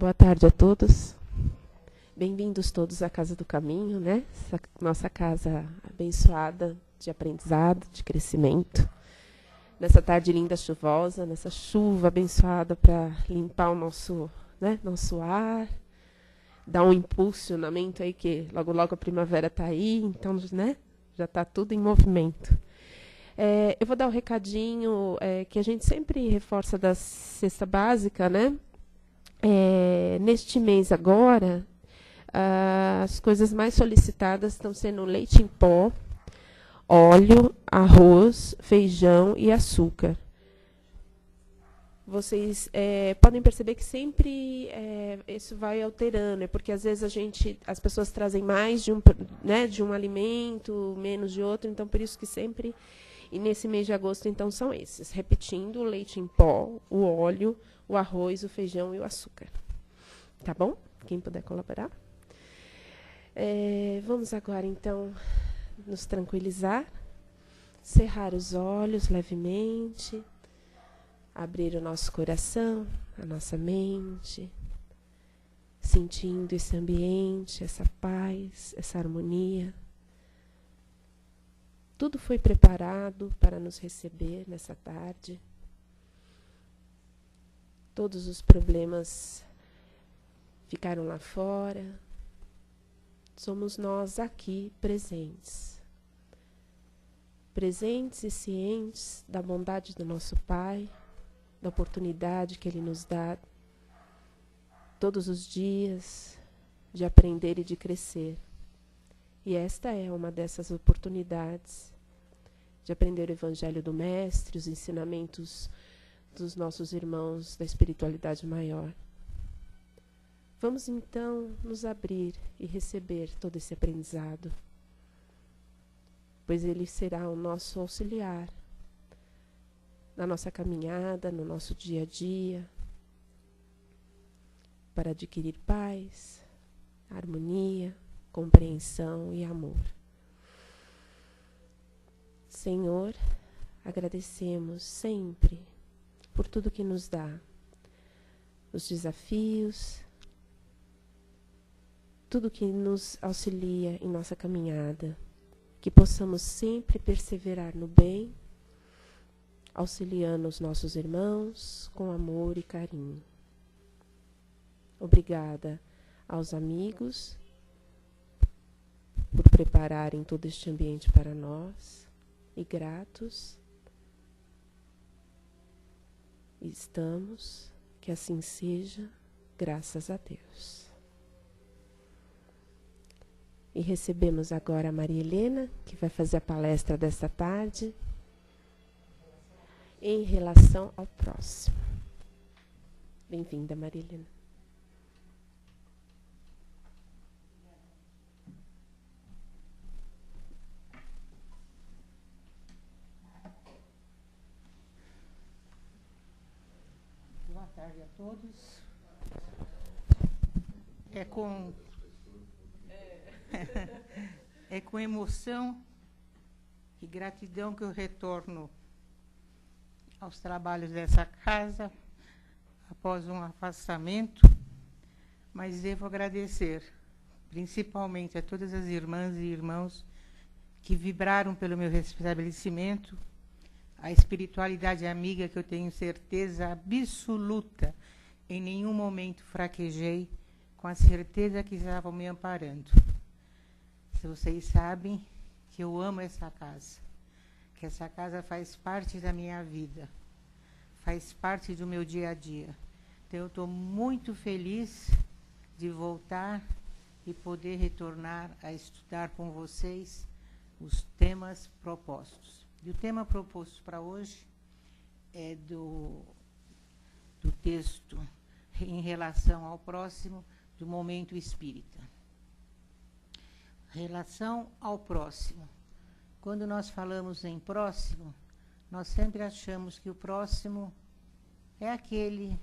Boa tarde a todos. Bem-vindos todos à Casa do Caminho, né? Essa nossa casa abençoada de aprendizado, de crescimento. Nessa tarde linda chuvosa, nessa chuva abençoada para limpar o nosso, né, nosso ar, dar um impulsionamento aí, que logo logo a primavera está aí, então, né, já está tudo em movimento. Eu vou dar um recadinho que a gente sempre reforça da cesta básica, né? Neste mês agora, as coisas mais solicitadas estão sendo leite em pó, óleo, arroz, feijão e açúcar. Vocês podem perceber que sempre isso vai alterando, porque às vezes as pessoas trazem mais de um alimento, menos de outro, então por isso que sempre, e nesse mês de agosto, então são esses, repetindo, o leite em pó, o óleo, o arroz, o feijão e o açúcar. Tá bom? Quem puder colaborar. Vamos agora, então, nos tranquilizar, cerrar os olhos levemente, abrir o nosso coração, a nossa mente, sentindo esse ambiente, essa paz, essa harmonia. Tudo foi preparado para nos receber nessa tarde. Todos os problemas ficaram lá fora. Somos nós aqui presentes. Presentes e cientes da bondade do nosso Pai, da oportunidade que Ele nos dá todos os dias de aprender e de crescer. E esta é uma dessas oportunidades de aprender o Evangelho do Mestre, os ensinamentos dos nossos irmãos da espiritualidade maior. Vamos então nos abrir e receber todo esse aprendizado, pois ele será o nosso auxiliar na nossa caminhada, no nosso dia a dia, para adquirir paz, harmonia, compreensão e amor. Senhor, agradecemos sempre por tudo que nos dá, os desafios, tudo que nos auxilia em nossa caminhada, que possamos sempre perseverar no bem, auxiliando os nossos irmãos com amor e carinho. Obrigada aos amigos por prepararem todo este ambiente para nós, e gratos estamos, que assim seja, graças a Deus. E recebemos agora a Maria Helena, que vai fazer a palestra desta tarde, em relação ao próximo. Bem-vinda, Maria Helena. Boa tarde a todos. É com emoção e gratidão que eu retorno aos trabalhos dessa casa após um afastamento, mas devo agradecer principalmente a todas as irmãs e irmãos que vibraram pelo meu restabelecimento, a espiritualidade amiga que eu tenho certeza absoluta, em nenhum momento fraquejei, com a certeza que estavam me amparando. Vocês sabem que eu amo essa casa, que essa casa faz parte da minha vida, faz parte do meu dia a dia. Então, eu estou muito feliz de voltar e poder retornar a estudar com vocês os temas propostos. E o tema proposto para hoje é do texto em relação ao próximo do Momento Espírita. Relação ao próximo. Quando nós falamos em próximo, nós sempre achamos que o próximo é aquele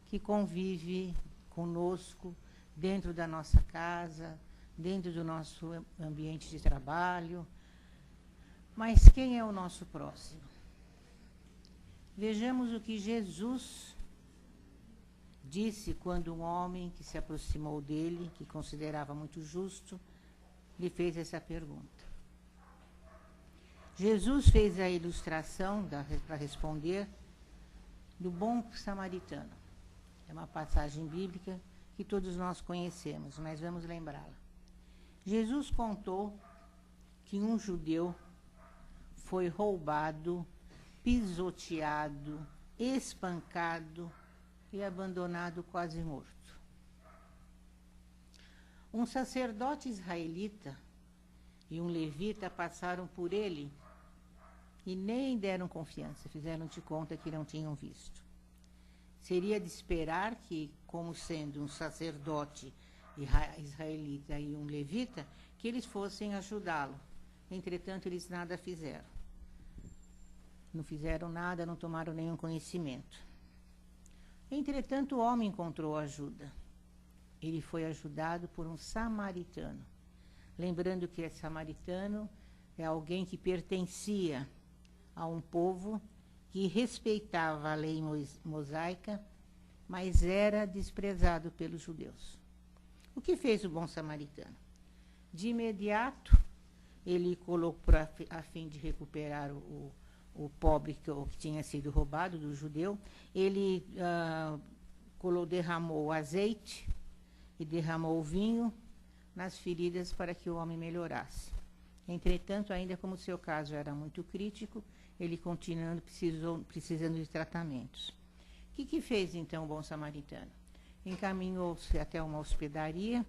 que convive conosco dentro da nossa casa, dentro do nosso ambiente de trabalho. Mas quem é o nosso próximo? Vejamos o que Jesus disse quando um homem que se aproximou dele, que considerava muito justo, lhe fez essa pergunta. Jesus fez a ilustração para responder do bom samaritano. É uma passagem bíblica que todos nós conhecemos, mas vamos lembrá-la. Jesus contou que um judeu foi roubado, pisoteado, espancado e abandonado quase morto. Um sacerdote israelita e um levita passaram por ele e nem deram confiança, fizeram de conta que não tinham visto. Seria de esperar que, como sendo um sacerdote israelita e um levita, que eles fossem ajudá-lo. Entretanto, eles nada fizeram. Não fizeram nada, não tomaram nenhum conhecimento. Entretanto, o homem encontrou ajuda. Ele foi ajudado por um samaritano. Lembrando que samaritano é alguém que pertencia a um povo que respeitava a lei mosaica, mas era desprezado pelos judeus. O que fez o bom samaritano? De imediato, ele colocou, a fim de recuperar o pobre que tinha sido roubado do judeu, ele derramou azeite e derramou o vinho nas feridas para que o homem melhorasse. Entretanto, ainda como o seu caso era muito crítico, ele continuando precisando de tratamentos. O que fez então o bom samaritano? Encaminhou-se até uma hospedaria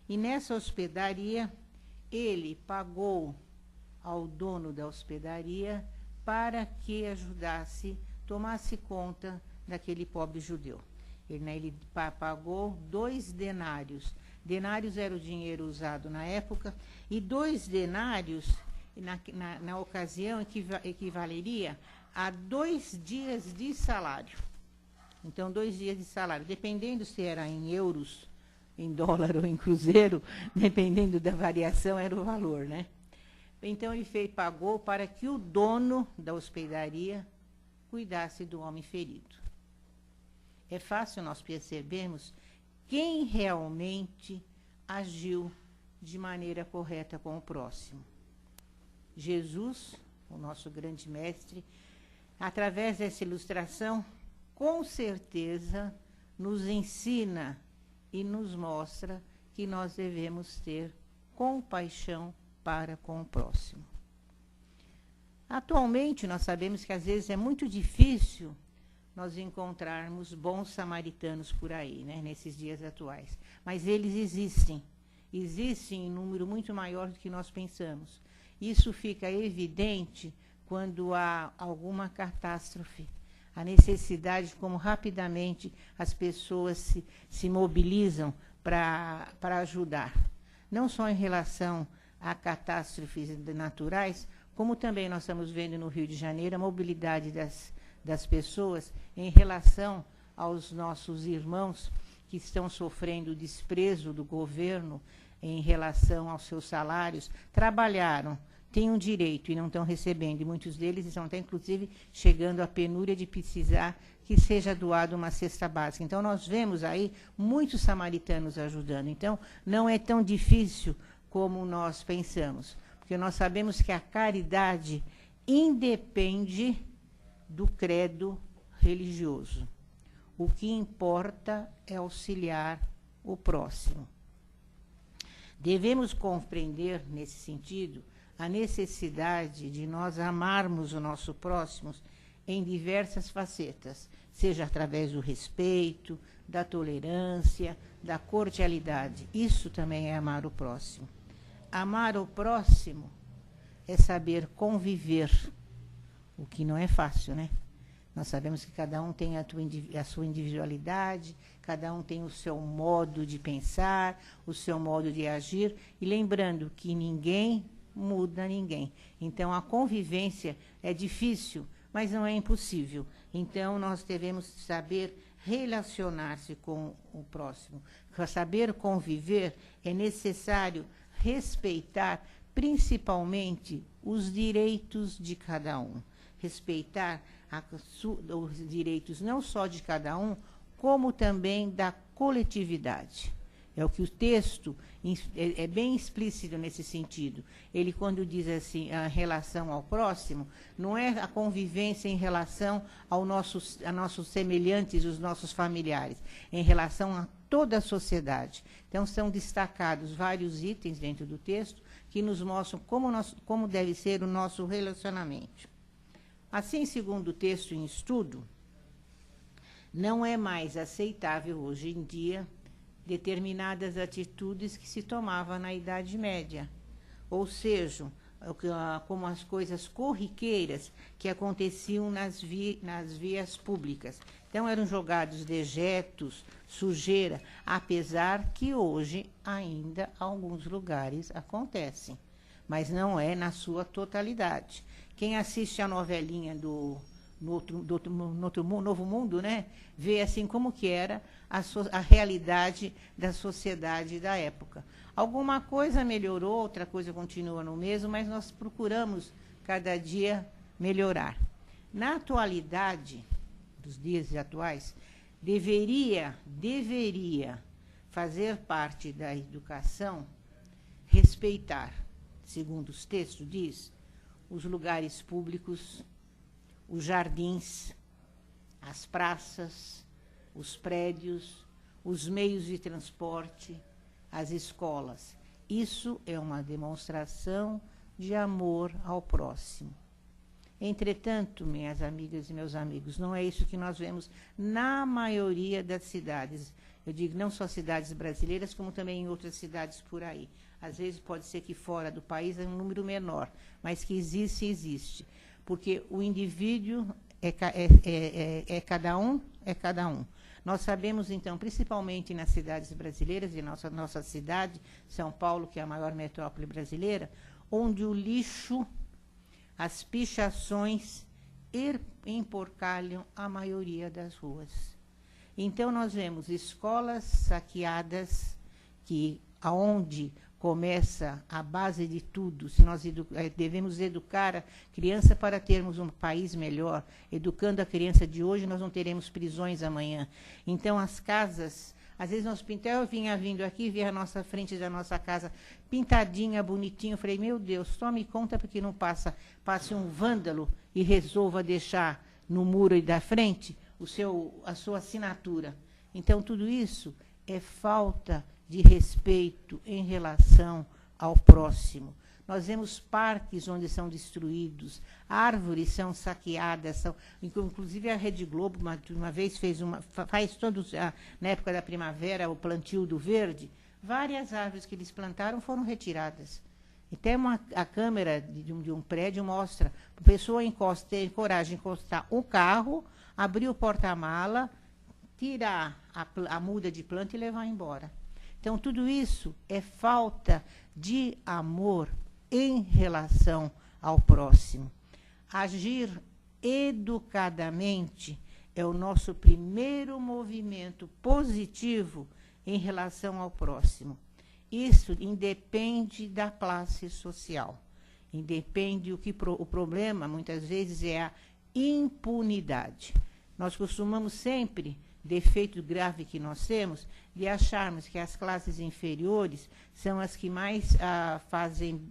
e nessa hospedaria ele pagou ao dono da hospedaria para que ajudasse, tomasse conta daquele pobre judeu. Ele pagou 2 denários. Denários era o dinheiro usado na época, e 2 denários, na ocasião, equivaleria a 2 dias de salário. Então, 2 dias de salário, dependendo se era em euros, em dólar ou em cruzeiro, dependendo da variação, era o valor, né? Então, ele pagou para que o dono da hospedaria cuidasse do homem ferido. É fácil nós percebermos quem realmente agiu de maneira correta com o próximo. Jesus, o nosso grande mestre, através dessa ilustração, com certeza nos ensina e nos mostra que nós devemos ter compaixão para com o próximo. Atualmente, nós sabemos que às vezes é muito difícil nós encontrarmos bons samaritanos por aí, né, nesses dias atuais. Mas eles existem em número muito maior do que nós pensamos. Isso fica evidente quando há alguma catástrofe, a necessidade de como rapidamente as pessoas se mobilizam para ajudar. Não só em relação a catástrofes naturais, como também nós estamos vendo no Rio de Janeiro a mobilidade das pessoas em relação aos nossos irmãos que estão sofrendo o desprezo do governo em relação aos seus salários, trabalharam, têm um direito e não estão recebendo, e muitos deles estão até, inclusive, chegando à penúria de precisar que seja doado uma cesta básica. Então, nós vemos aí muitos samaritanos ajudando. Então, não é tão difícil como nós pensamos, porque nós sabemos que a caridade independe do credo religioso. O que importa é auxiliar o próximo. Devemos compreender, nesse sentido, a necessidade de nós amarmos o nosso próximo em diversas facetas, seja através do respeito, da tolerância, da cordialidade. Isso também é amar o próximo. Amar o próximo é saber conviver, o que não é fácil, né? Nós sabemos que cada um tem a sua individualidade, cada um tem o seu modo de pensar, o seu modo de agir, e lembrando que ninguém muda ninguém. Então, a convivência é difícil, mas não é impossível. Então, nós devemos saber relacionar-se com o próximo. Para saber conviver, é necessário respeitar, principalmente, os direitos de cada um. Respeitar os direitos não só de cada um, como também da coletividade. É o que o texto é bem explícito nesse sentido. Ele, quando diz assim, a relação ao próximo, não é a convivência em relação a nossos semelhantes, os nossos familiares, em relação a toda a sociedade. Então, são destacados vários itens dentro do texto que nos mostram como deve ser o nosso relacionamento. Assim, segundo o texto em estudo, não é mais aceitável hoje em dia determinadas atitudes que se tomavam na Idade Média, ou seja, como as coisas corriqueiras que aconteciam nas vias públicas. Então, eram jogados dejetos, sujeira, apesar que hoje ainda alguns lugares acontecem, mas não é na sua totalidade. Quem assiste a novelinha do Novo Mundo, né, vê assim como que era a realidade da sociedade da época. Alguma coisa melhorou, outra coisa continua no mesmo, mas nós procuramos cada dia melhorar. Na atualidade, dos dias atuais, deveria fazer parte da educação respeitar, segundo os textos diz, os lugares públicos, os jardins, as praças, os prédios, os meios de transporte, as escolas. Isso é uma demonstração de amor ao próximo. Entretanto, minhas amigas e meus amigos, não é isso que nós vemos na maioria das cidades. Eu digo não só cidades brasileiras, como também em outras cidades por aí. Às vezes pode ser que fora do país é um número menor, mas que existe. Porque o indivíduo é cada um. Nós sabemos, então, principalmente nas cidades brasileiras, e nossa cidade, São Paulo, que é a maior metrópole brasileira, onde o lixo, as pichações emporcalham a maioria das ruas. Então, nós vemos escolas saqueadas, aonde começa a base de tudo. Se nós devemos educar a criança para termos um país melhor. Educando a criança de hoje, nós não teremos prisões amanhã. Então, as casas, às vezes eu vinha vindo aqui, via a nossa frente da nossa casa pintadinha, bonitinho. Eu falei, meu Deus, tome conta porque não passe um vândalo e resolva deixar no muro da frente a sua assinatura. Então, tudo isso é falta de respeito em relação ao próximo. Nós vemos parques onde são destruídos, árvores são saqueadas, inclusive a Rede Globo uma vez faz na época da primavera o plantio do verde, várias árvores que eles plantaram foram retiradas. Até a câmera de um prédio mostra, a pessoa tem coragem de encostar o carro, abrir o porta-mala, tirar a muda de planta e levar embora. Então, tudo isso é falta de amor em relação ao próximo. Agir educadamente é o nosso primeiro movimento positivo em relação ao próximo. Isso independe da classe social. Independe o problema, muitas vezes, é a impunidade. Nós costumamos sempre, defeito grave que nós temos, de acharmos que as classes inferiores são as que mais fazem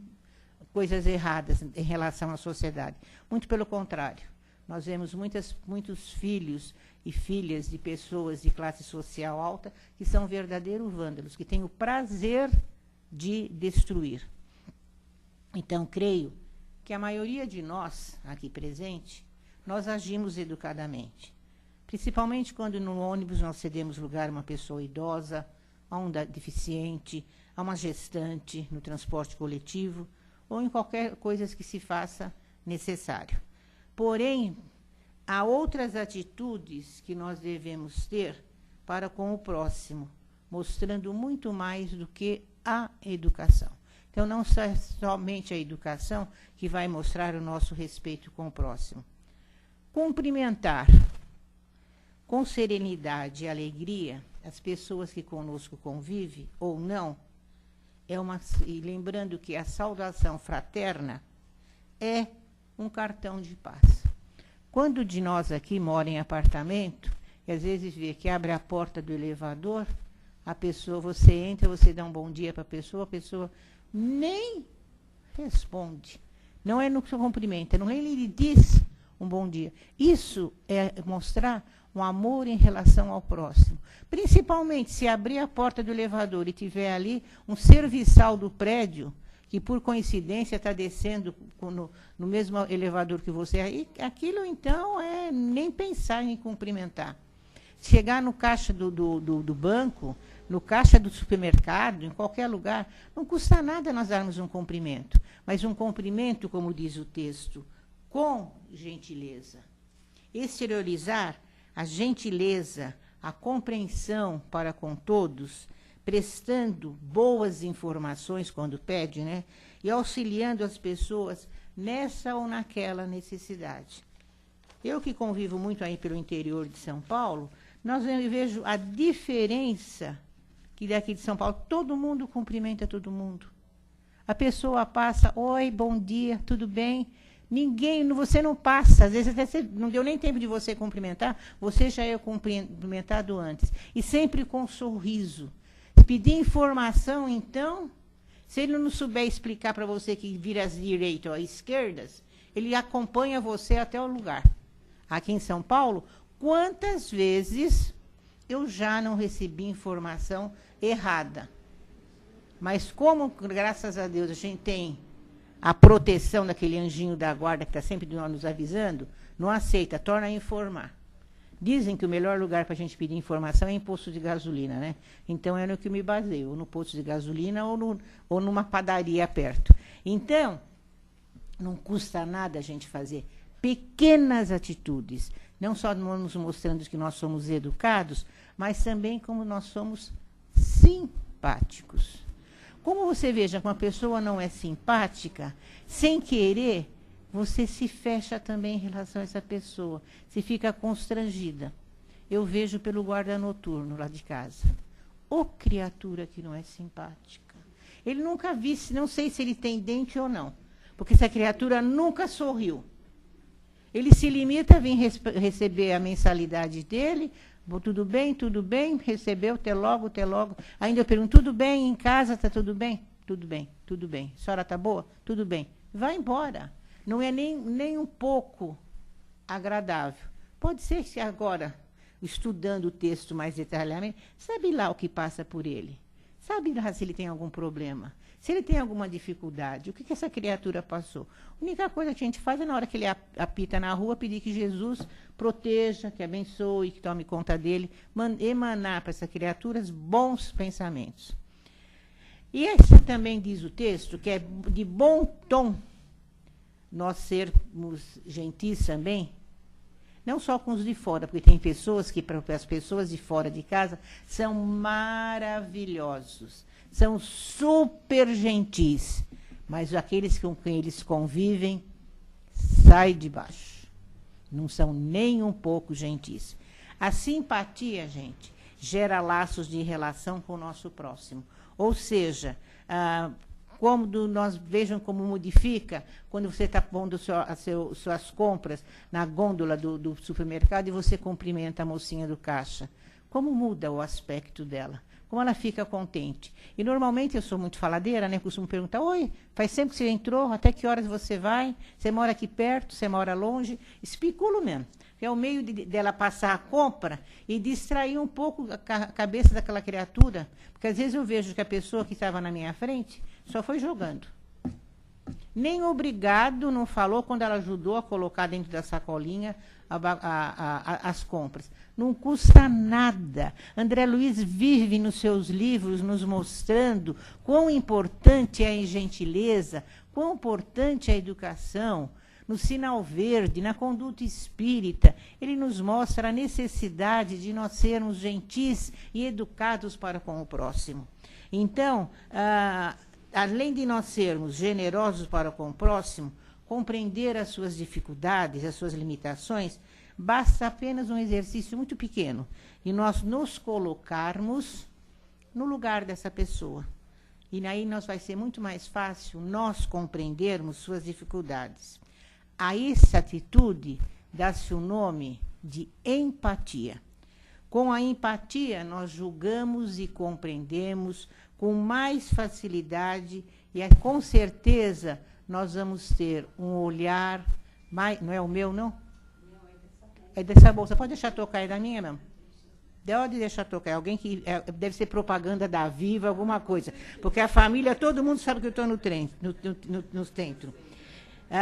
coisas erradas em relação à sociedade. Muito pelo contrário. Nós vemos muitos filhos e filhas de pessoas de classe social alta que são verdadeiros vândalos, que têm o prazer de destruir. Então, creio que a maioria de nós, aqui presente, nós agimos educadamente. Principalmente quando no ônibus nós cedemos lugar a uma pessoa idosa, a um deficiente, a uma gestante no transporte coletivo, ou em qualquer coisa que se faça necessário. Porém, há outras atitudes que nós devemos ter para com o próximo, mostrando muito mais do que a educação. Então, não é somente a educação que vai mostrar o nosso respeito com o próximo. Cumprimentar com serenidade e alegria as pessoas que conosco convivem ou não, e lembrando que a saudação fraterna é um cartão de paz. Quando de nós aqui mora em apartamento, E às vezes vê que abre a porta do elevador, a pessoa, você entra, você dá um bom dia para a pessoa nem responde. Não é no seu cumprimento, não ele lhe diz um bom dia. Isso é mostrar um amor em relação ao próximo. Principalmente se abrir a porta do elevador e tiver ali um serviçal do prédio, que por coincidência está descendo no mesmo elevador que você, aí, aquilo então é nem pensar em cumprimentar. Chegar no caixa do banco, no caixa do supermercado, em qualquer lugar, não custa nada nós darmos um cumprimento. Mas um cumprimento, como diz o texto, com gentileza. Exteriorizar a gentileza, a compreensão para com todos, prestando boas informações quando pede, né? E auxiliando as pessoas nessa ou naquela necessidade. Eu que convivo muito aí pelo interior de São Paulo, eu vejo a diferença que daqui de São Paulo, todo mundo cumprimenta todo mundo. A pessoa passa, oi, bom dia, tudo bem? Você não passa, às vezes até não deu nem tempo de você cumprimentar, você já é cumprimentado antes. E sempre com um sorriso. Pedir informação, então, se ele não souber explicar para você que vira às direitas ou às esquerdas, ele acompanha você até o lugar. Aqui em São Paulo, quantas vezes eu já não recebi informação errada? Mas como, graças a Deus, a gente tem a proteção daquele anjinho da guarda que está sempre nos avisando, não aceita, torna a informar. Dizem que o melhor lugar para a gente pedir informação é em posto de gasolina, né? Então, é no que me baseio, ou no posto de gasolina ou numa padaria perto. Então, não custa nada a gente fazer pequenas atitudes, não só nos mostrando que nós somos educados, mas também como nós somos simpáticos. Como você veja que uma pessoa não é simpática, sem querer, você se fecha também em relação a essa pessoa. Você fica constrangida. Eu vejo pelo guarda noturno lá de casa. Ô criatura que não é simpática. Ele nunca vi, não sei se ele tem dente ou não. Porque essa criatura nunca sorriu. Ele se limita a vir receber a mensalidade dele. Tudo bem, recebeu, até logo. Ainda eu pergunto, tudo bem, em casa está tudo bem? Tudo bem. A senhora está boa? Tudo bem. Vai embora. Não é nem um pouco agradável. Pode ser que agora, estudando o texto mais detalhadamente, sabe lá o que passa por ele. Sabe lá se ele tem algum problema. Se ele tem alguma dificuldade, o que essa criatura passou? A única coisa que a gente faz é, na hora que ele apita na rua, pedir que Jesus proteja, que abençoe, que tome conta dele, emanar para essas criaturas bons pensamentos. E esse também diz o texto, que é de bom tom nós sermos gentis também, não só com os de fora, porque tem pessoas que, para as pessoas de fora de casa, são maravilhosos, são super gentis, mas aqueles com quem eles convivem, sai de baixo. Não são nem um pouco gentis. A simpatia, gente, gera laços de relação com o nosso próximo. Ou seja, vejam como modifica quando você está pondo suas compras na gôndola do supermercado e você cumprimenta a mocinha do caixa. Como muda o aspecto dela? Como ela fica contente? E normalmente eu sou muito faladeira, né? Costumo perguntar, oi, faz tempo que você entrou? Até que horas você vai? Você mora aqui perto? Você mora longe? Especulo mesmo. É o meio dela passar a compra e distrair um pouco a cabeça daquela criatura. Porque às vezes eu vejo que a pessoa que estava na minha frente só foi jogando. Nem obrigado não falou quando ela ajudou a colocar dentro da sacolinha as compras. Não custa nada. André Luiz vive nos seus livros nos mostrando quão importante é a gentileza, quão importante é a educação. No sinal verde, na conduta espírita, ele nos mostra a necessidade de nós sermos gentis e educados para com o próximo. Então, além de nós sermos generosos para com o próximo, compreender as suas dificuldades, as suas limitações, basta apenas um exercício muito pequeno e nós nos colocarmos no lugar dessa pessoa. E aí vai ser muito mais fácil nós compreendermos suas dificuldades. A essa atitude dá-se o nome de empatia. Com a empatia, nós julgamos e compreendemos com mais facilidade e, com certeza, nós vamos ter um olhar mais... Não é o meu, não? É dessa bolsa. Pode deixar tocar, é da minha mesmo? Pode deixar tocar. Alguém que... deve ser propaganda da Viva, alguma coisa. Porque a família, todo mundo sabe que eu estou no centro.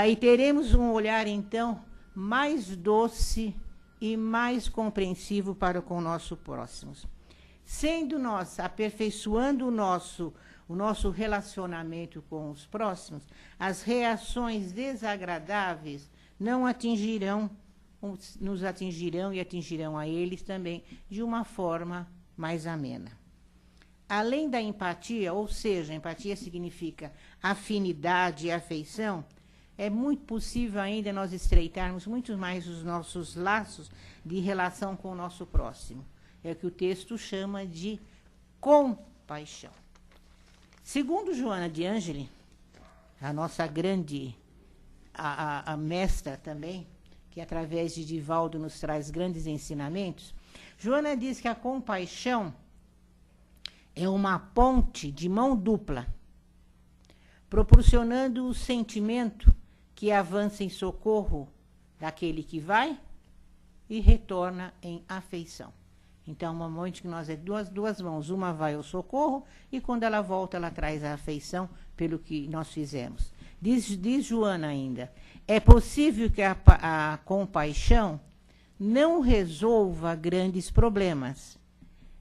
E teremos um olhar, então, mais doce e mais compreensivo para com o nosso próximo. Sendo nós, aperfeiçoando o nosso relacionamento com os próximos, as reações desagradáveis não nos atingirão e atingirão a eles também de uma forma mais amena. Além da empatia, ou seja, empatia significa afinidade e afeição, é muito possível ainda nós estreitarmos muito mais os nossos laços de relação com o nosso próximo. É o que o texto chama de compaixão. Segundo Joana de Ângeli, a nossa grande, a mestra também, que através de Divaldo nos traz grandes ensinamentos, Joana diz que a compaixão é uma ponte de mão dupla, proporcionando o sentimento que avança em socorro daquele que vai e retorna em afeição. Então, uma ponte que nós é duas mãos, uma vai ao socorro e quando ela volta, ela traz a afeição pelo que nós fizemos. Diz Joana ainda, é possível que a compaixão não resolva grandes problemas,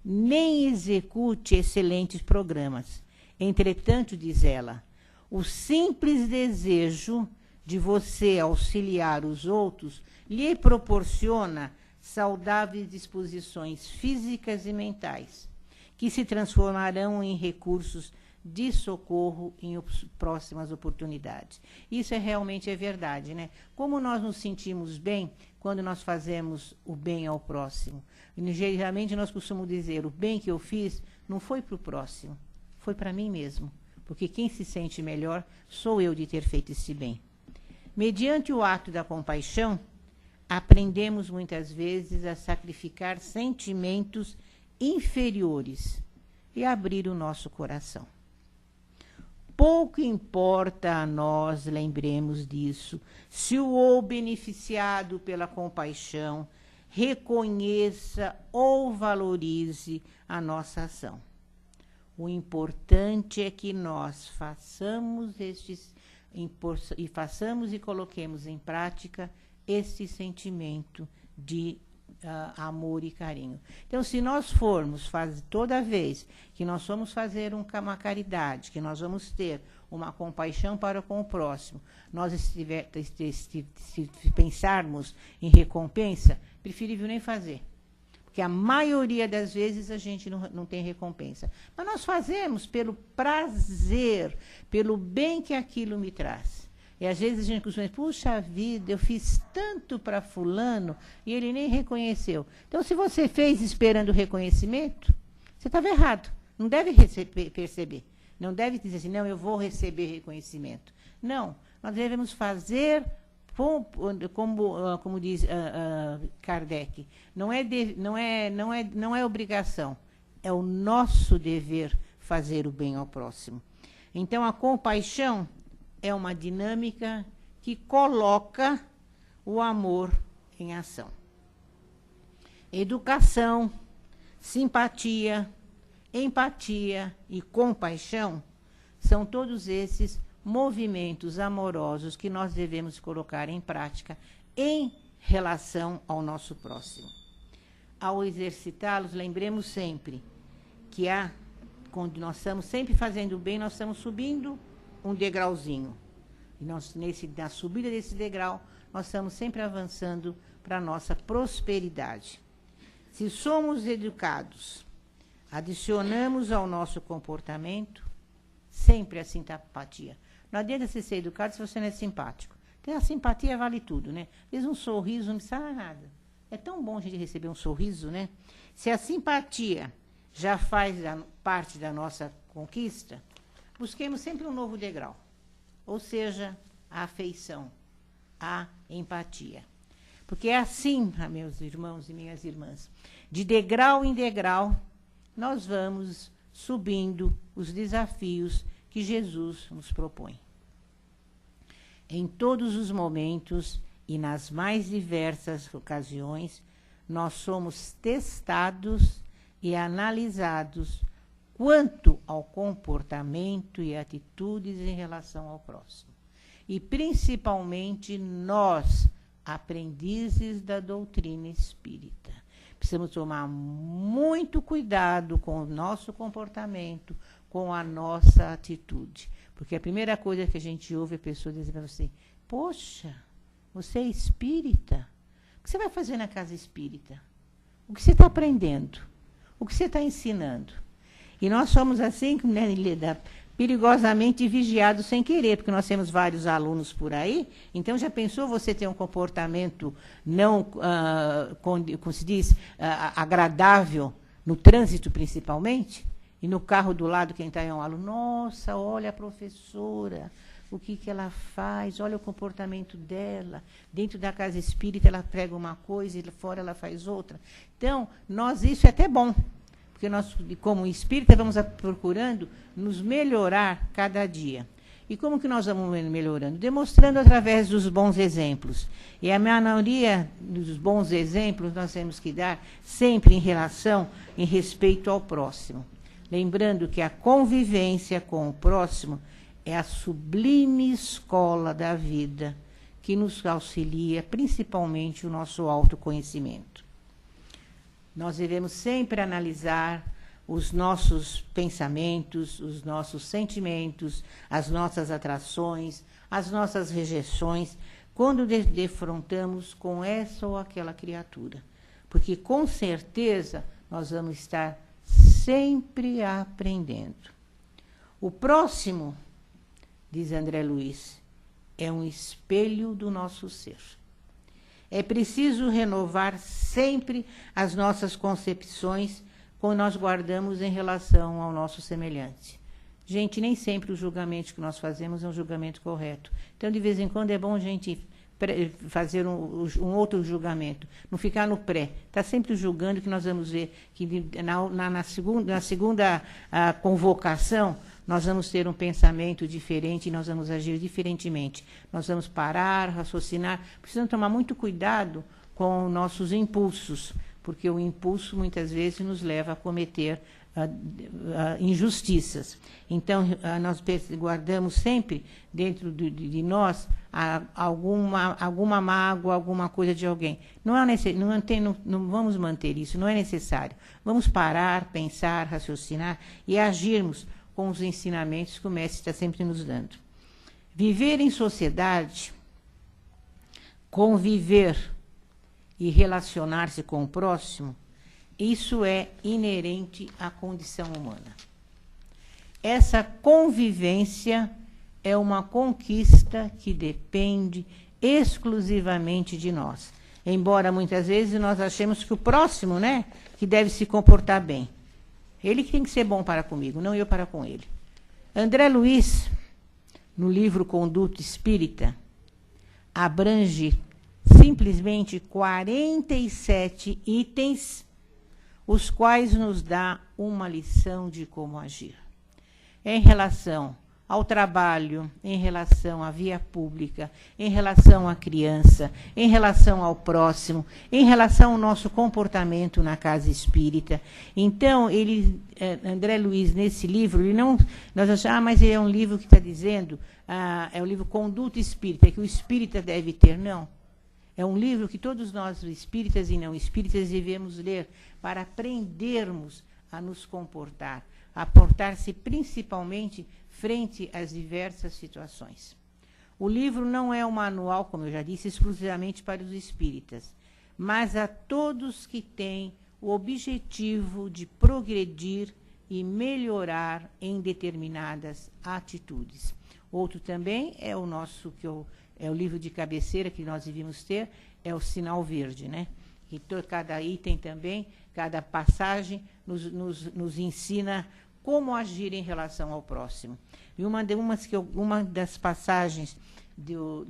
nem execute excelentes programas. Entretanto, diz ela, o simples desejo de você auxiliar os outros lhe proporciona saudáveis disposições físicas e mentais, que se transformarão em recursos de socorro em próximas oportunidades. Isso realmente é verdade, né? Como nós nos sentimos bem quando nós fazemos o bem ao próximo. E, geralmente nós costumamos dizer, o bem que eu fiz não foi para o próximo, foi para mim mesmo. Porque quem se sente melhor sou eu de ter feito esse bem. Mediante o ato da compaixão, aprendemos muitas vezes a sacrificar sentimentos inferiores e abrir o nosso coração. Pouco importa a nós, lembremos disso, se o beneficiado pela compaixão reconheça ou valorize a nossa ação. O importante é que nós façamos e coloquemos em prática esse sentimento de amor e carinho. Então, se nós formos toda vez que nós vamos fazer uma caridade, que nós vamos ter uma compaixão para com o próximo, nós se pensarmos em recompensa, preferível nem fazer. Porque a maioria das vezes a gente não tem recompensa. Mas nós fazemos pelo prazer, pelo bem que aquilo me traz. E às vezes a gente costuma dizer, puxa vida, eu fiz tanto para fulano e ele nem reconheceu. Então, se você fez esperando reconhecimento, você estava errado. Não deve perceber. Não deve dizer assim, não, eu vou receber reconhecimento. Não, nós devemos fazer, como diz Kardec, não é obrigação, é o nosso dever fazer o bem ao próximo. Então, a compaixão é uma dinâmica que coloca o amor em ação. Educação, simpatia, empatia e compaixão são todos esses movimentos amorosos que nós devemos colocar em prática em relação ao nosso próximo. Ao exercitá-los, lembremos sempre que quando nós estamos sempre fazendo o bem, nós estamos subindo um degrauzinho. E na subida desse degrau, nós estamos sempre avançando para a nossa prosperidade. Se somos educados, adicionamos ao nosso comportamento sempre a simpatia. Não adianta você ser educado se você não é simpático. Então, a simpatia vale tudo, né? Às vezes um sorriso não precisa nada. É tão bom a gente receber um sorriso, né? Se a simpatia já faz parte da nossa conquista, busquemos sempre um novo degrau, ou seja, a afeição, a empatia. Porque é assim, meus irmãos e minhas irmãs, de degrau em degrau, nós vamos subindo os desafios que Jesus nos propõe. Em todos os momentos e nas mais diversas ocasiões, nós somos testados e analisados quanto ao comportamento e atitudes em relação ao próximo. E principalmente nós, aprendizes da doutrina espírita, precisamos tomar muito cuidado com o nosso comportamento, com a nossa atitude. Porque a primeira coisa que a gente ouve a pessoa dizer para você: poxa, você é espírita? O que você vai fazer na casa espírita? O que você está aprendendo? O que você está ensinando? E nós somos assim, né, Leda, perigosamente vigiados sem querer, porque nós temos vários alunos por aí. Então, já pensou você ter um comportamento não, como se diz, agradável, no trânsito principalmente? E no carro do lado, quem está é um aluno: nossa, olha a professora, o que ela faz, olha o comportamento dela. Dentro da casa espírita, ela prega uma coisa e fora ela faz outra. Então, isso é até bom, porque nós, como espírita, vamos procurando nos melhorar cada dia. E como que nós vamos melhorando? Demonstrando através dos bons exemplos. E a maioria dos bons exemplos nós temos que dar sempre em respeito ao próximo. Lembrando que a convivência com o próximo é a sublime escola da vida, que nos auxilia principalmente o nosso autoconhecimento. Nós devemos sempre analisar os nossos pensamentos, os nossos sentimentos, as nossas atrações, as nossas rejeições, quando defrontamos com essa ou aquela criatura. Porque, com certeza, nós vamos estar sempre aprendendo. O próximo, diz André Luiz, é um espelho do nosso ser. É preciso renovar sempre as nossas concepções quando nós guardamos em relação ao nosso semelhante. Gente, nem sempre o julgamento que nós fazemos é um julgamento correto. Então, de vez em quando, é bom a gente fazer um outro julgamento, não ficar no pré. Está sempre julgando, que nós vamos ver que na segunda convocação nós vamos ter um pensamento diferente e nós vamos agir diferentemente. Nós vamos parar, raciocinar. Precisamos tomar muito cuidado com nossos impulsos, porque o impulso muitas vezes nos leva a cometer injustiças. Então, nós guardamos sempre dentro de nós alguma mágoa, alguma coisa de alguém. Não vamos manter isso, não é necessário. Vamos parar, pensar, raciocinar e agirmos com os ensinamentos que o Mestre está sempre nos dando. Viver em sociedade, conviver e relacionar-se com o próximo, isso é inerente à condição humana. Essa convivência é uma conquista que depende exclusivamente de nós. Embora muitas vezes nós achemos que o próximo, né, que deve se comportar bem. Ele que tem que ser bom para comigo, não eu para com ele. André Luiz, no livro Conduta Espírita, abrange simplesmente 47 itens, os quais nos dá uma lição de como agir. Em relação ao trabalho, em relação à via pública, em relação à criança, em relação ao próximo, em relação ao nosso comportamento na casa espírita. Então, André Luiz, nesse livro, nós achamos, mas ele é um livro que está dizendo, é o livro Conduta Espírita, que o espírita deve ter. Não. É um livro que todos nós, espíritas e não espíritas, devemos ler para aprendermos a nos comportar, a portar-se principalmente frente às diversas situações. O livro não é um manual, como eu já disse, exclusivamente para os espíritas, mas a todos que têm o objetivo de progredir e melhorar em determinadas atitudes. Outro também é o nosso, é o livro de cabeceira que nós devíamos ter, é o Sinal Verde, né? E cada item também, cada passagem nos ensina como agir em relação ao próximo. E uma das passagens do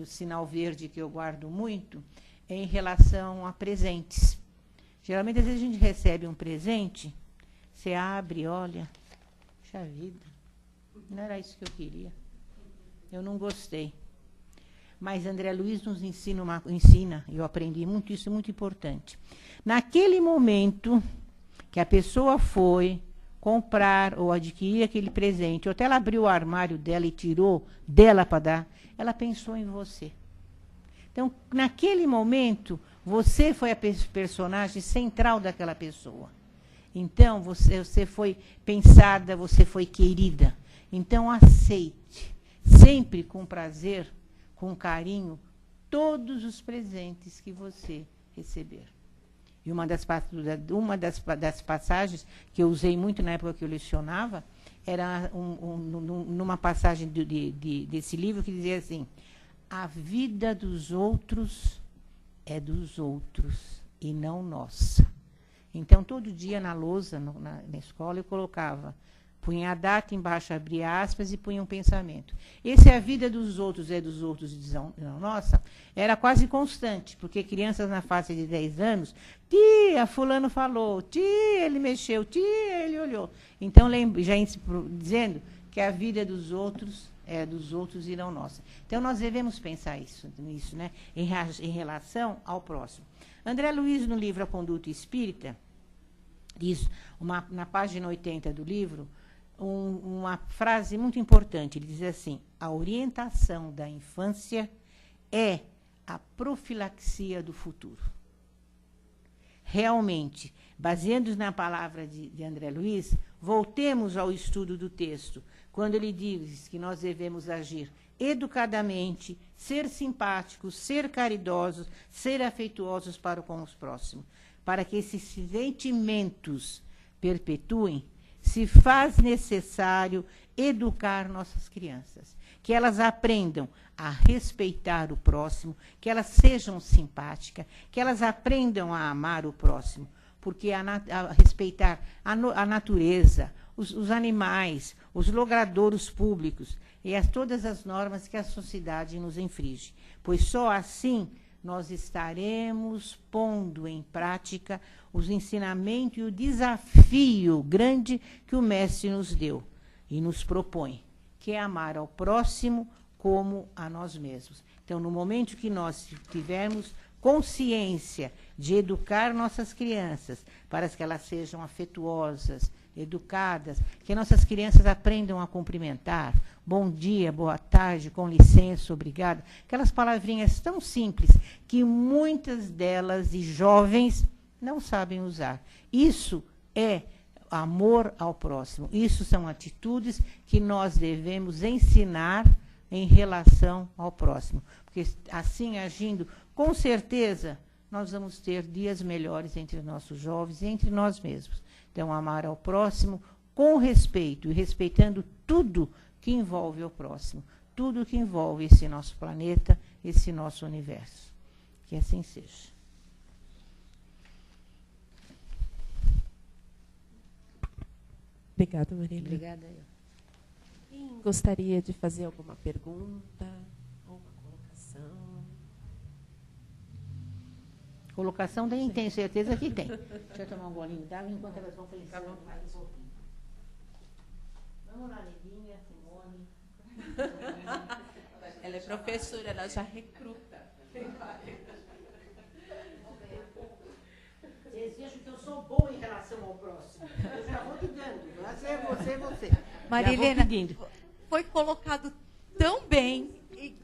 Sinal Verde que eu guardo muito é em relação a presentes. Geralmente, às vezes, a gente recebe um presente, você abre, olha, puxa vida, não era isso que eu queria. Eu não gostei. Mas André Luiz nos ensina, eu aprendi muito, isso é muito importante. Naquele momento que a pessoa foi comprar ou adquirir aquele presente, ou até ela abriu o armário dela e tirou dela para dar, ela pensou em você. Então, naquele momento, você foi a personagem central daquela pessoa. Então, você foi pensada, você foi querida. Então, aceite, sempre com prazer, com carinho, todos os presentes que você receber. E uma das passagens que eu usei muito na época que eu lecionava, era numa passagem desse livro que dizia assim: a vida dos outros é dos outros e não nossa. Então, todo dia na lousa, na escola, eu colocava, punha a data embaixo, abria aspas e punha um pensamento. Esse a vida dos outros é dos outros e não nossa, era quase constante, porque crianças na faixa de 10 anos, tia, fulano falou, tia, ele mexeu, tia, ele olhou. Então, já dizendo que a vida dos outros é dos outros e não nossa. Então, nós devemos pensar nisso, né? Em relação ao próximo. André Luiz, no livro A Conduta Espírita, diz, na página 80 do livro, uma frase muito importante. Ele diz assim: a orientação da infância é a profilaxia do futuro. Realmente, baseando-nos na palavra de André Luiz, voltemos ao estudo do texto, quando ele diz que nós devemos agir educadamente, ser simpáticos, ser caridosos, ser afetuosos para com os próximos. Para que esses sentimentos perpetuem, se faz necessário educar nossas crianças, que elas aprendam a respeitar o próximo, que elas sejam simpáticas, que elas aprendam a amar o próximo, porque a respeitar a natureza, os animais, os logradouros públicos e todas as normas que a sociedade nos infringe, pois só assim nós estaremos pondo em prática os ensinamentos e o desafio grande que o Mestre nos deu e nos propõe, que é amar ao próximo como a nós mesmos. Então, no momento que nós tivermos consciência de educar nossas crianças para que elas sejam afetuosas, educadas, que nossas crianças aprendam a cumprimentar, bom dia, boa tarde, com licença, obrigada, aquelas palavrinhas tão simples que muitas delas e jovens não sabem usar. Isso é amor ao próximo. Isso são atitudes que nós devemos ensinar em relação ao próximo. Porque assim agindo, com certeza, nós vamos ter dias melhores entre os nossos jovens e entre nós mesmos. Então, amar ao próximo com respeito e respeitando tudo que envolve o próximo, tudo que envolve esse nosso planeta, esse nosso universo. Que assim seja. Obrigada, Marília. Obrigada. Quem gostaria de fazer alguma pergunta ou uma colocação? Colocação tenho certeza que tem. Deixa eu tomar um golinho d'água enquanto elas vão felicitar mais um pouquinho. Vamos lá, Neguinha, Simone. Ela é professora, ela já recruta. Vocês vejam que eu sou boa em relação ao próximo. Eu já vou ligando. Você. Marilena, foi colocado tão bem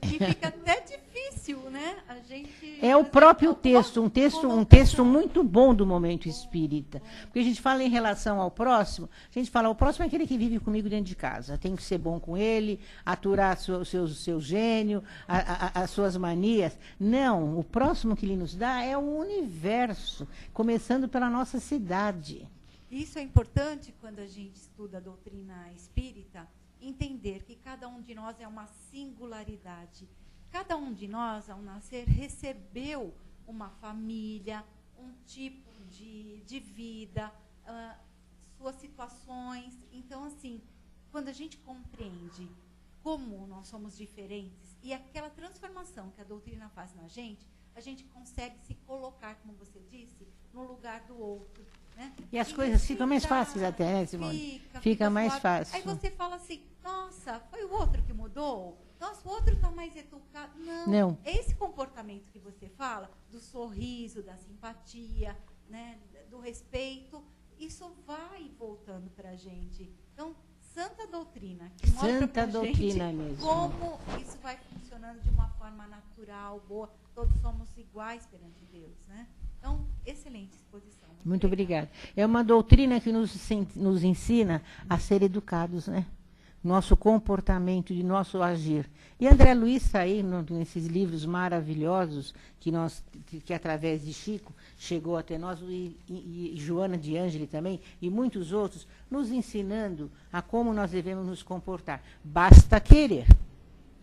que fica até difícil, né? A gente é o próprio texto, um texto muito bom do momento espírita. Porque a gente fala em relação ao próximo, a gente fala, o próximo é aquele que vive comigo dentro de casa. Tem que ser bom com ele, aturar o seu gênio, as suas manias. Não, o próximo que ele nos dá é o universo, começando pela nossa cidade. Isso é importante quando a gente estuda a doutrina espírita, entender que cada um de nós é uma singularidade. Cada um de nós, ao nascer, recebeu uma família, um tipo de vida, suas situações. Então, assim, quando a gente compreende como nós somos diferentes e aquela transformação que a doutrina faz na gente, a gente consegue se colocar, como você disse, no lugar do outro. Né? E as coisas ficam mais fáceis até, né, Simone? Fica mais fácil. Aí você fala assim, nossa, foi o outro que mudou? Nossa, o outro está mais educado. Não. Esse comportamento que você fala, do sorriso, da simpatia, né, do respeito, isso vai voltando para a gente. Então, santa doutrina. Que mostra pra doutrina gente mesmo. Como isso vai funcionando de uma forma natural, boa. Todos somos iguais perante Deus, né? Então, excelente exposição. Muito obrigada. É uma doutrina que nos ensina a ser educados, né? Nosso comportamento, de nosso agir. E André Luiz está aí, nesses livros maravilhosos, que através de Chico chegou até nós, e Joana de Ângeli também, e muitos outros, nos ensinando a como nós devemos nos comportar. Basta querer.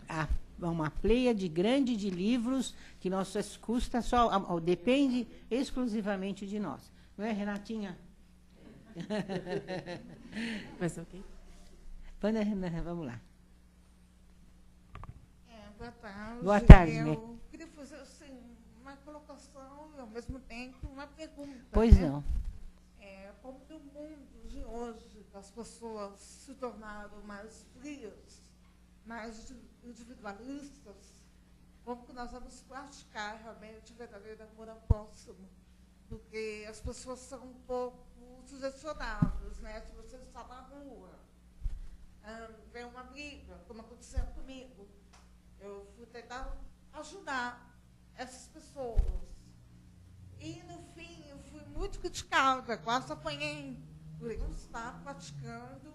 Há uma pleiade grande de livros que depende exclusivamente de nós. Não é, Renatinha? Mas ok. Vamos lá. Boa tarde. Boa tarde, né? Eu queria fazer assim, uma colocação e, ao mesmo tempo, uma pergunta. Pois né? não. Como que o mundo de hoje, as pessoas se tornaram mais frias, mais individualistas, como que nós vamos praticar realmente o verdadeiro amor ao próximo? Porque as pessoas são um pouco sugestionadas, né? Se você está na rua, vem uma briga, como aconteceu comigo, eu fui tentar ajudar essas pessoas. E, no fim, eu fui muito criticada, quase apanhei por eu estar praticando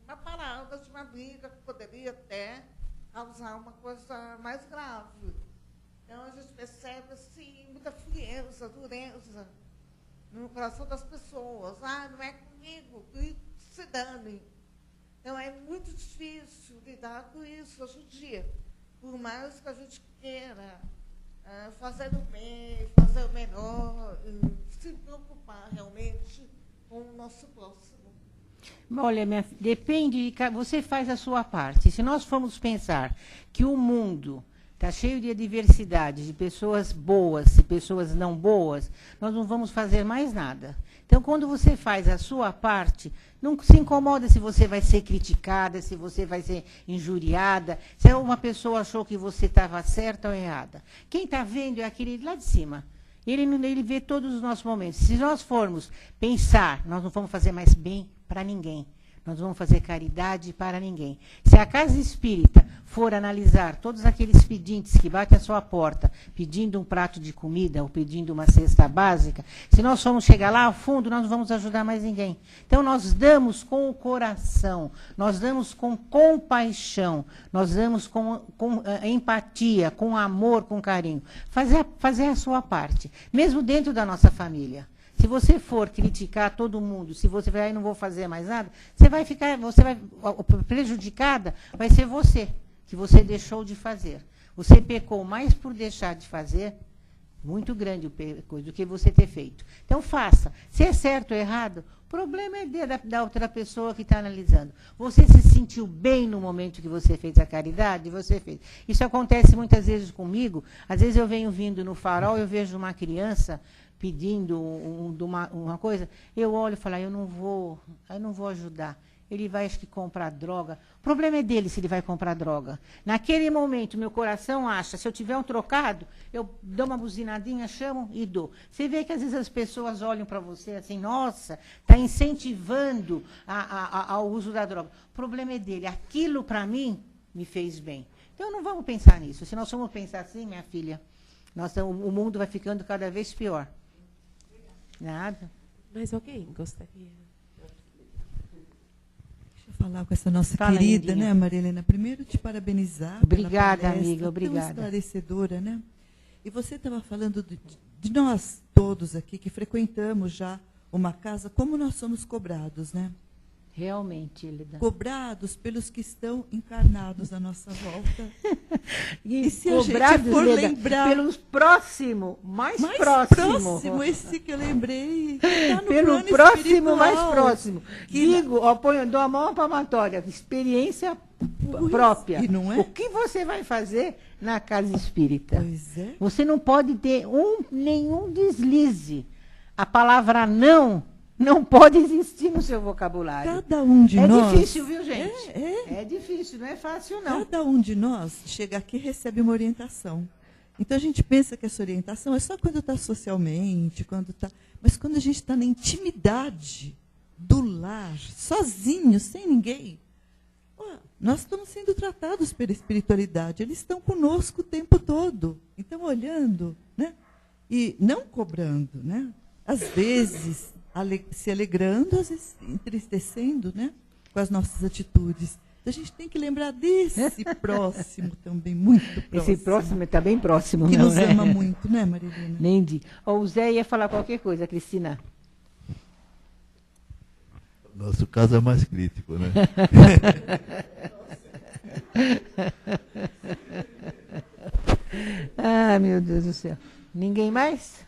uma parada de uma briga que poderia até causar uma coisa mais grave. Então, a gente percebe, assim, muita frieza, dureza no coração das pessoas. Não é comigo, que se dane. Então, é muito difícil lidar com isso hoje em dia. Por mais que a gente queira fazer o bem, fazer o melhor, se preocupar realmente com o nosso próximo. Olha, depende, você faz a sua parte. Se nós formos pensar que o mundo está cheio de diversidade, de pessoas boas e pessoas não boas, nós não vamos fazer mais nada. Então, quando você faz a sua parte, não se incomoda se você vai ser criticada, se você vai ser injuriada, se uma pessoa achou que você estava certa ou errada. Quem está vendo é aquele lá de cima. Ele vê todos os nossos momentos. Se nós formos pensar, nós não vamos fazer mais bem para ninguém. Nós vamos fazer caridade para ninguém. Se a casa espírita for analisar todos aqueles pedintes que batem à sua porta, pedindo um prato de comida ou pedindo uma cesta básica, se nós formos chegar lá ao fundo, nós não vamos ajudar mais ninguém. Então, nós damos com o coração, nós damos com compaixão, nós damos com empatia, com amor, com carinho. Fazer a sua parte, mesmo dentro da nossa família. Se você for criticar todo mundo, se você vai, não vou fazer mais nada, prejudicada vai ser você, que você deixou de fazer. Você pecou mais por deixar de fazer, muito grande do que você ter feito. Então, faça. Se é certo ou errado, o problema é da outra pessoa que está analisando. Você se sentiu bem no momento que você fez a caridade? Você fez. Isso acontece muitas vezes comigo. Às vezes eu venho vindo no farol, eu vejo uma criança pedindo uma coisa, eu olho e falo, eu não vou ajudar. Ele vai, acho que, comprar droga. O problema é dele se ele vai comprar droga. Naquele momento, meu coração acha, se eu tiver um trocado, eu dou uma buzinadinha, chamo e dou. Você vê que às vezes as pessoas olham para você assim, nossa, está incentivando ao uso da droga. O problema é dele. Aquilo, para mim, me fez bem. Então, não vamos pensar nisso. Se nós formos pensar assim, minha filha, o mundo vai ficando cada vez pior. Nada. Mas ok, gostaria. Deixa eu falar com essa nossa querida, né, Maria Helena? Primeiro, te parabenizar. Obrigada, amiga, obrigada. Tão esclarecedora, né? E você estava falando de nós todos aqui, que frequentamos já uma casa, como nós somos cobrados, né? Realmente, Elida. Cobrados pelos que estão encarnados à nossa volta. E se cobrados, a gente for lembrar pelos próximo, mais próximo. Esse que eu lembrei. Tá no pelo próximo, espiritual. Mais próximo. Digo, dou a mão palmatória. Experiência própria. E não é? O que você vai fazer na casa espírita? Pois é. Você não pode ter nenhum deslize. A palavra não pode existir no seu vocabulário. Cada um de nós... É difícil, viu, gente? É. É difícil, não é fácil, não. Cada um de nós chega aqui e recebe uma orientação. Então a gente pensa que essa orientação é só quando está socialmente, mas quando a gente está na intimidade do lar, sozinho, sem ninguém, nós estamos sendo tratados pela espiritualidade. Eles estão conosco o tempo todo. Então, olhando, né? E não cobrando, né? Às vezes se alegrando, às vezes entristecendo, né? Com as nossas atitudes. Então, a gente tem que lembrar desse próximo também, muito próximo. Esse próximo está bem próximo. Que não, nos né? ama muito, né, Marilena? Nendi. O Zé ia falar qualquer coisa, Cristina. Nosso caso é mais crítico, né? Ah, meu Deus do céu. Ninguém mais?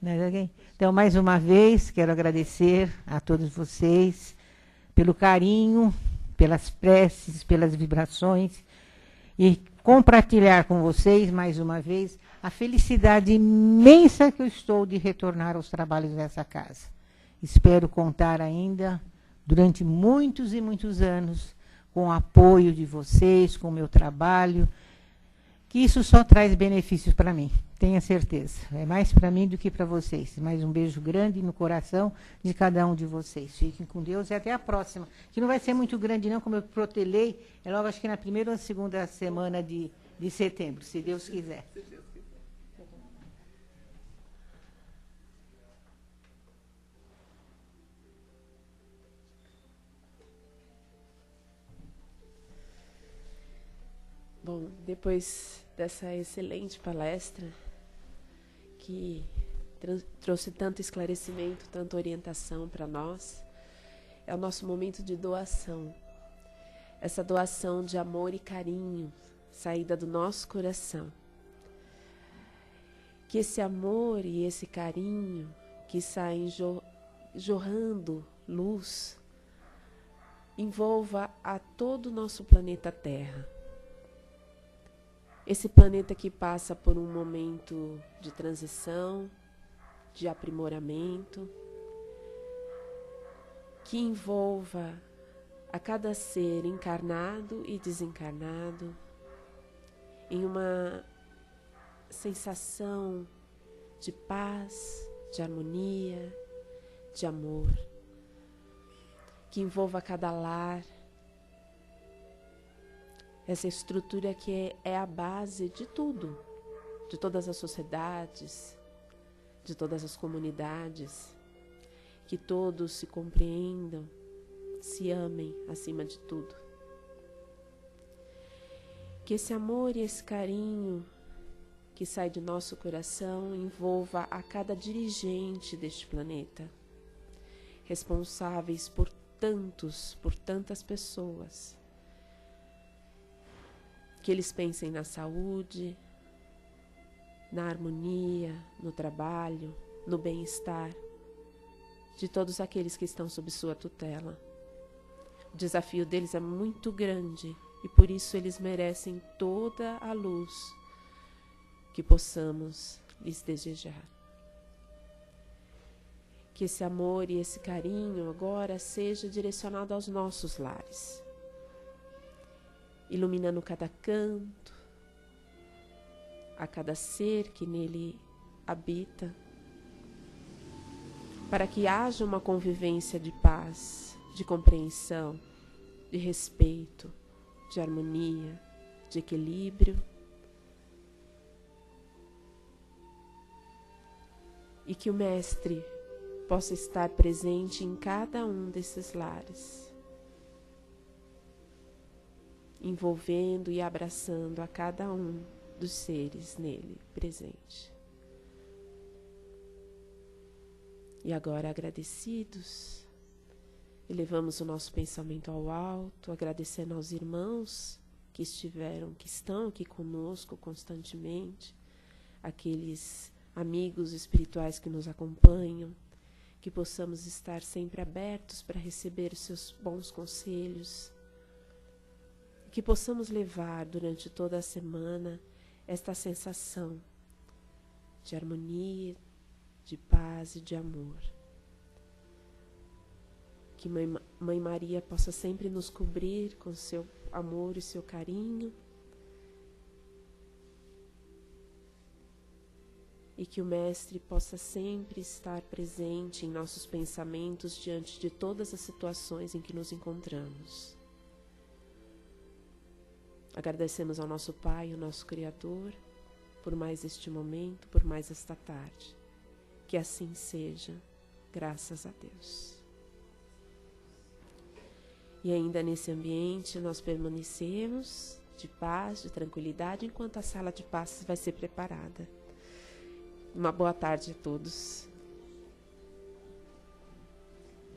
Mais alguém? Então, mais uma vez, quero agradecer a todos vocês pelo carinho, pelas preces, pelas vibrações e compartilhar com vocês, mais uma vez, a felicidade imensa que eu estou de retornar aos trabalhos dessa casa. Espero contar ainda, durante muitos e muitos anos, com o apoio de vocês, com o meu trabalho, que isso só traz benefícios para mim, tenha certeza. É mais para mim do que para vocês. Mais um beijo grande no coração de cada um de vocês. Fiquem com Deus e até a próxima. Que não vai ser muito grande não, como eu protelei, é logo acho que na primeira ou segunda semana de setembro, se Deus quiser. Bom, depois dessa excelente palestra, que trouxe tanto esclarecimento, tanta orientação para nós, é o nosso momento de doação. Essa doação de amor e carinho, saída do nosso coração. Que esse amor e esse carinho que saem jorrando luz, envolva a todo o nosso planeta Terra. Esse planeta que passa por um momento de transição, de aprimoramento, que envolva a cada ser encarnado e desencarnado em uma sensação de paz, de harmonia, de amor, que envolva cada lar, essa estrutura que é a base de tudo, de todas as sociedades, de todas as comunidades, que todos se compreendam, se amem acima de tudo. Que esse amor e esse carinho que sai de nosso coração envolva a cada dirigente deste planeta, responsáveis por tantas pessoas. Que eles pensem na saúde, na harmonia, no trabalho, no bem-estar de todos aqueles que estão sob sua tutela. O desafio deles é muito grande e por isso eles merecem toda a luz que possamos lhes desejar. Que esse amor e esse carinho agora seja direcionado aos nossos lares, iluminando cada canto, a cada ser que nele habita, para que haja uma convivência de paz, de compreensão, de respeito, de harmonia, de equilíbrio, e que o Mestre possa estar presente em cada um desses lares, envolvendo e abraçando a cada um dos seres nele presente. E agora, agradecidos, elevamos o nosso pensamento ao alto, agradecendo aos irmãos que estão aqui conosco constantemente, aqueles amigos espirituais que nos acompanham, que possamos estar sempre abertos para receber os seus bons conselhos, Que possamos levar durante toda a semana esta sensação de harmonia, de paz e de amor. Que Mãe Maria possa sempre nos cobrir com seu amor e seu carinho. E que o Mestre possa sempre estar presente em nossos pensamentos diante de todas as situações em que nos encontramos. Agradecemos ao nosso Pai, o nosso Criador, por mais este momento, por mais esta tarde. Que assim seja, graças a Deus. E ainda nesse ambiente nós permanecemos de paz, de tranquilidade, enquanto a sala de passes vai ser preparada. Uma boa tarde a todos.